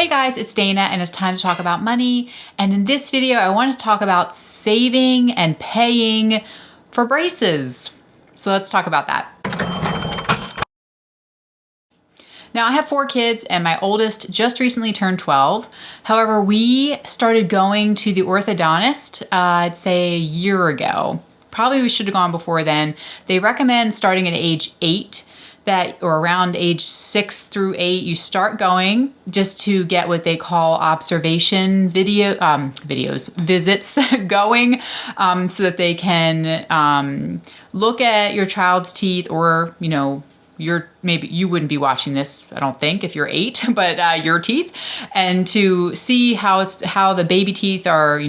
Hey guys, it's Dana and it's time to talk about money. And in this video, I want to talk about saving and paying for braces. So let's talk about that. Now I have 4 kids and my oldest just recently turned 12. However, we started going to the orthodontist, I'd say a year ago. Probably we should have gone before then. They recommend starting at age 8. Or around age 6 through 8, you start going just to get what they call observation visits going, so that they can look at your child's teeth, or maybe you wouldn't be watching this, I don't think, if you're 8, but your teeth, and to see how the baby teeth are,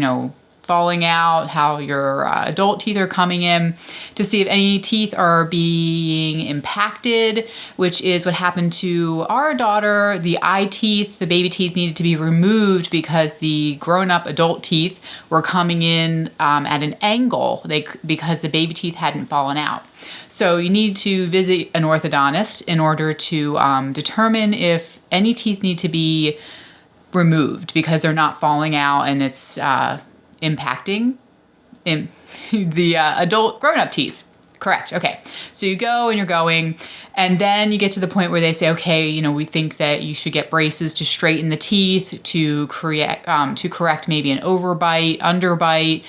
falling out, how your adult teeth are coming in, to see if any teeth are being impacted, which is what happened to our daughter. The eye teeth, the baby teeth, needed to be removed because the grown-up adult teeth were coming in at an angle because the baby teeth hadn't fallen out. So you need to visit an orthodontist in order to determine if any teeth need to be removed because they're not falling out and it's impacting in the adult grown-up teeth. Correct. Okay. So you go and you're going, and then you get to the point where they say, okay, we think that you should get braces to straighten the teeth, to correct maybe an overbite, underbite,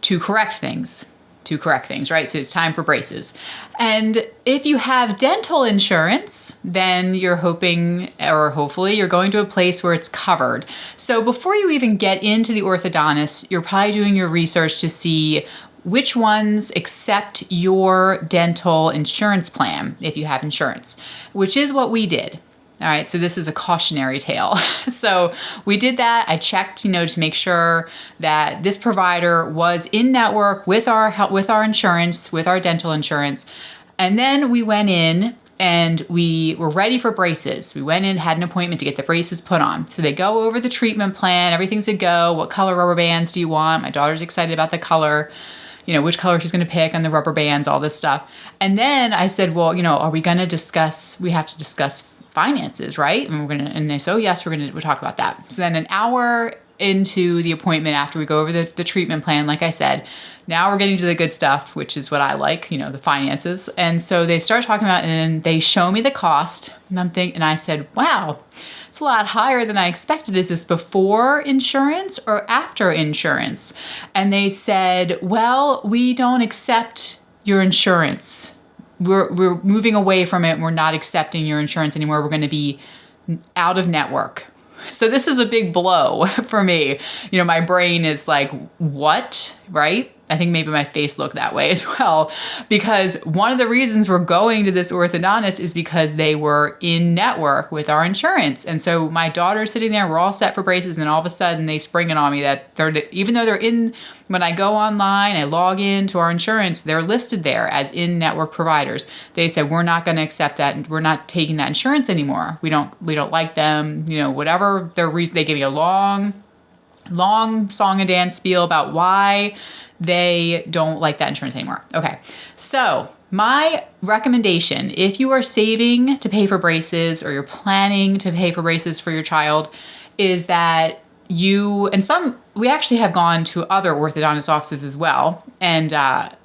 to correct things, right? So it's time for braces. And if you have dental insurance, then you're hoping, or hopefully you're going to a place where it's covered. So before you even get into the orthodontist, you're probably doing your research to see which ones accept your dental insurance plan, if you have insurance, which is what we did. All right, so this is a cautionary tale. So we did that. I checked, to make sure that this provider was in network with our insurance, with our dental insurance. And then we went in and we were ready for braces. We went in, had an appointment to get the braces put on. So they go over the treatment plan, everything's a go. What color rubber bands do you want? My daughter's excited about the color, which color she's gonna pick on the rubber bands, all this stuff. And then I said, well, are we gonna we have to discuss finances, right? And they said, oh yes, we'll talk about that. So then an hour into the appointment, after we go over the treatment plan, like I said, now we're getting to the good stuff, which is what I like, the finances. And so they start talking about it, and they show me the cost, and I said, wow, it's a lot higher than I expected. Is this before insurance or after insurance? And they said, well, we don't accept your insurance. We're moving away from it. We're not accepting your insurance anymore. We're going to be out of network. So this is a big blow for me. My brain is like, what, right? I think maybe my face looked that way as well, because one of the reasons we're going to this orthodontist is because they were in network with our insurance. And so my daughter's sitting there, we're all set for braces, and all of a sudden they spring it on me that even though they're in, when I go online, I log in to our insurance, they're listed there as in-network providers. They said, we're not going to accept that, and we're not taking that insurance anymore. We don't like them, whatever their reason. They give me a long song and dance spiel about why they don't like that insurance anymore. Okay, so my recommendation, if you are saving to pay for braces, or you're planning to pay for braces for your child, is that we actually have gone to other orthodontist offices as well, and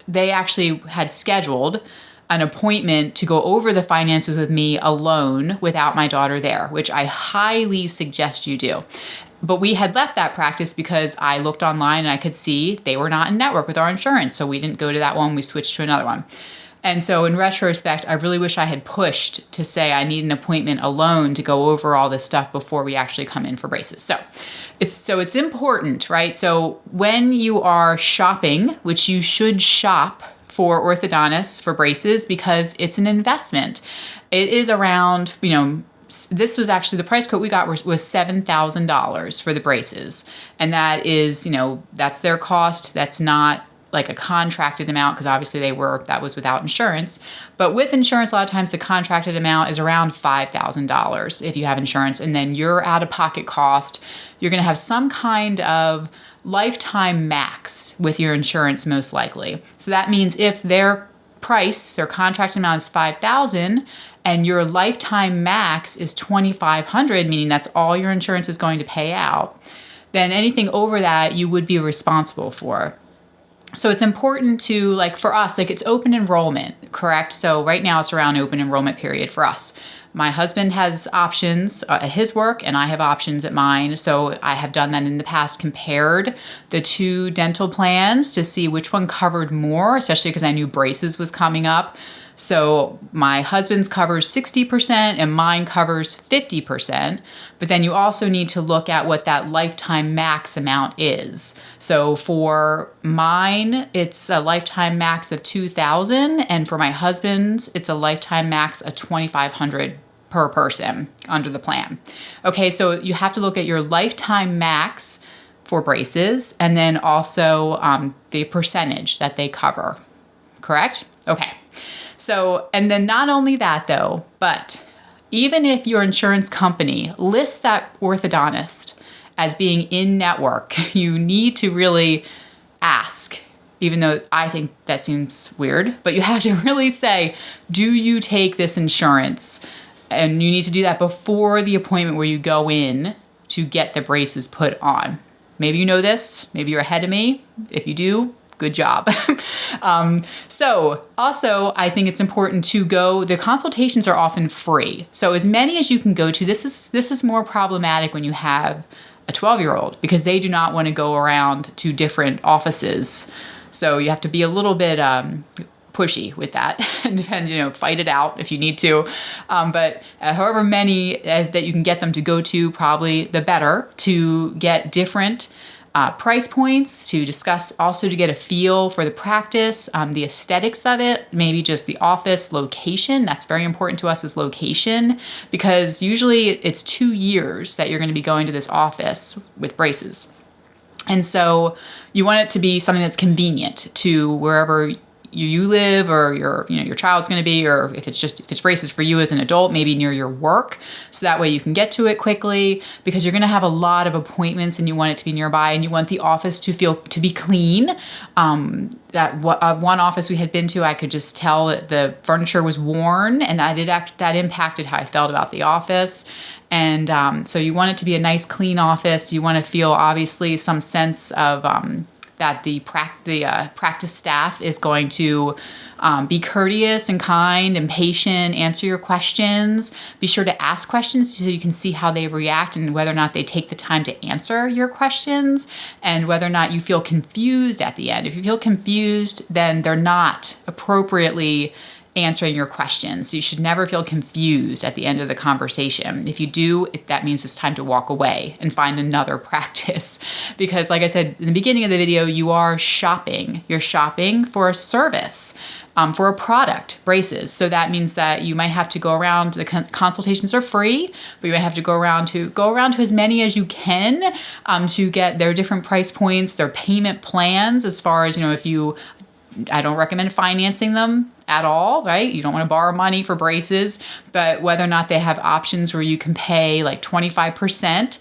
they actually had scheduled an appointment to go over the finances with me alone without my daughter there, which I highly suggest you do. But we had left that practice because I looked online and I could see they were not in network with our insurance. So we didn't go to that one, we switched to another one. And so in retrospect, I really wish I had pushed to say I need an appointment alone to go over all this stuff before we actually come in for braces. So it's important, right? So when you are shopping, which you should shop for orthodontists for braces, because it's an investment. It is around, this was actually, the price quote we got was $7,000 for the braces. And that is, that's their cost. That's not like a contracted amount, because obviously that was without insurance. But with insurance, a lot of times the contracted amount is around $5,000 if you have insurance. And then your out-of-pocket cost, you're gonna have some kind of lifetime max with your insurance most likely. So that means if their contract amount is $5,000 and your lifetime max is $2,500, meaning that's all your insurance is going to pay out, then anything over that you would be responsible for. So it's important to, like for us, like it's open enrollment, correct? So right now it's around open enrollment period for us. My husband has options at his work and I have options at mine. So I have done that in the past, compared the two dental plans to see which one covered more, especially because I knew braces was coming up. So my husband's covers 60% and mine covers 50%. But then you also need to look at what that lifetime max amount is. So for mine, it's a lifetime max of $2,000, and for my husband's, it's a lifetime max of $2,500 per person under the plan. Okay, so you have to look at your lifetime max for braces, and then also the percentage that they cover. Correct? Okay. So, and then not only that though, but even if your insurance company lists that orthodontist as being in network, you need to really ask, even though I think that seems weird, but you have to really say, do you take this insurance? And you need to do that before the appointment where you go in to get the braces put on. Maybe you know this, maybe you're ahead of me. If you do, good job. So also, I think it's important to go, the consultations are often free. So as many as you can go to. This is more problematic when you have a 12-year-old, because they do not want to go around to different offices. So you have to be a little bit pushy with that and fight it out if you need to. But however many as that you can get them to go to, probably the better, to get different price points, to discuss, also to get a feel for the practice, the aesthetics of it, maybe just the office location. That's very important to us, is location, because usually it's 2 years that you're going to be going to this office with braces. And so you want it to be something that's convenient to wherever you live, or your child's going to be, or if it's braces for you as an adult, maybe near your work, so that way you can get to it quickly, because you're going to have a lot of appointments and you want it to be nearby, and you want the office to be clean. One office we had been to, I could just tell that the furniture was worn, and that impacted how I felt about the office. And so you want it to be a nice, clean office. You want to feel, obviously, some sense of that the practice staff is going to be courteous and kind and patient, answer your questions. Be sure to ask questions so you can see how they react and whether or not they take the time to answer your questions, and whether or not you feel confused at the end. If you feel confused, then they're not appropriately answering your questions. You should never feel confused at the end of the conversation. If you do, that means it's time to walk away and find another practice. Because like I said in the beginning of the video, you are shopping. You're shopping for a service, for a product, braces. So that means that you might have to go around, the consultations are free, but you might have to go around to as many as you can to get their different price points, their payment plans, as far as, I don't recommend financing them at all, right? You don't want to borrow money for braces, but whether or not they have options where you can pay like 25%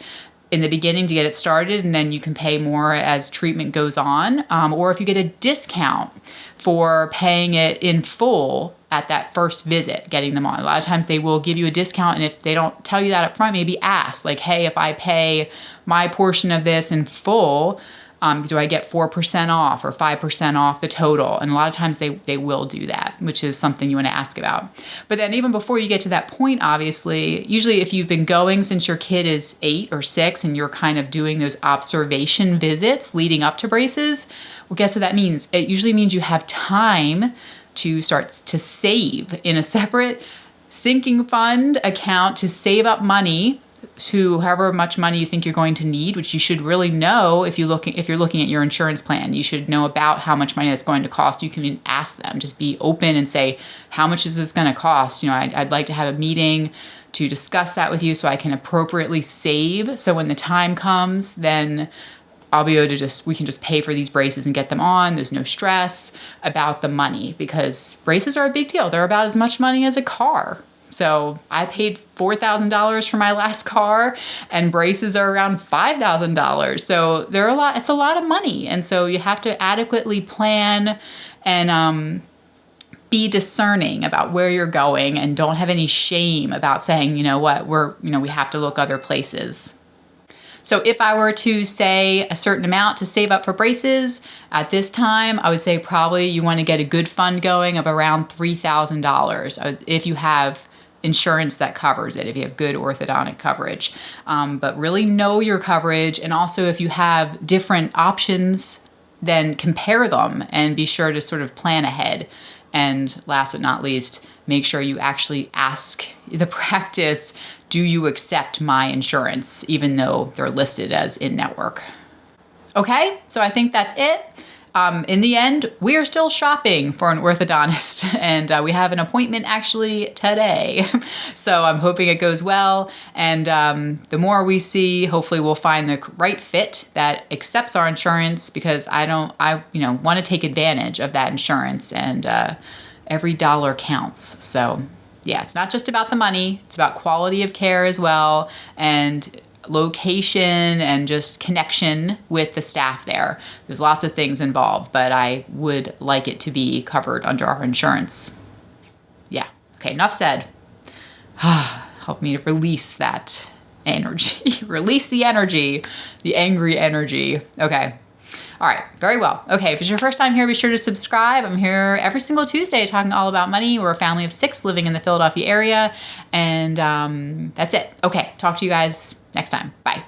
in the beginning to get it started, and then you can pay more as treatment goes on, or if you get a discount for paying it in full at that first visit, getting them on. A lot of times they will give you a discount, and if they don't tell you that up front, maybe ask, like, hey, if I pay my portion of this in full, do I get 4% off or 5% off the total? And a lot of times they will do that, which is something you want to ask about. But then even before you get to that point, obviously, usually if you've been going since your kid is 8 or 6 and you're kind of doing those observation visits leading up to braces, well, guess what that means? It usually means you have time to start to save in a separate sinking fund account to save up money to however much money you think you're going to need, which you should really know if you're looking at your insurance plan. You should know about how much money that's going to cost. You can ask them, just be open and say, how much is this going to cost? I'd like to have a meeting to discuss that with you so I can appropriately save. So when the time comes, then I'll be able to we can just pay for these braces and get them on. There's no stress about the money, because braces are a big deal. They're about as much money as a car. So I paid $4,000 for my last car, and braces are around $5,000. So it's a lot of money. And so you have to adequately plan and be discerning about where you're going and don't have any shame about saying, you know what, we have to look other places. So if I were to say a certain amount to save up for braces at this time, I would say probably you want to get a good fund going of around $3,000 if you have insurance that covers it, if you have good orthodontic coverage. But really know your coverage, and also if you have different options, then compare them and be sure to sort of plan ahead. And last but not least, make sure you actually ask the practice, do you accept my insurance, even though they're listed as in-network? Okay, so I think that's it. In the end, we are still shopping for an orthodontist, and we have an appointment actually today. So I'm hoping it goes well. And the more we see, hopefully we'll find the right fit that accepts our insurance, because I want to take advantage of that insurance, and every dollar counts. So yeah, it's not just about the money, it's about quality of care as well, and location, and just connection with the staff there. There's lots of things involved, but I would like it to be covered under our insurance. Yeah, okay, enough said. Help me to release that energy. Release the energy, the angry energy. Okay. All right, very well. Okay, if it's your first time here, be sure to subscribe. I'm here every single Tuesday talking all about money. We're a family of 6 living in the Philadelphia area, and that's it. Okay, talk to you guys next time. Bye.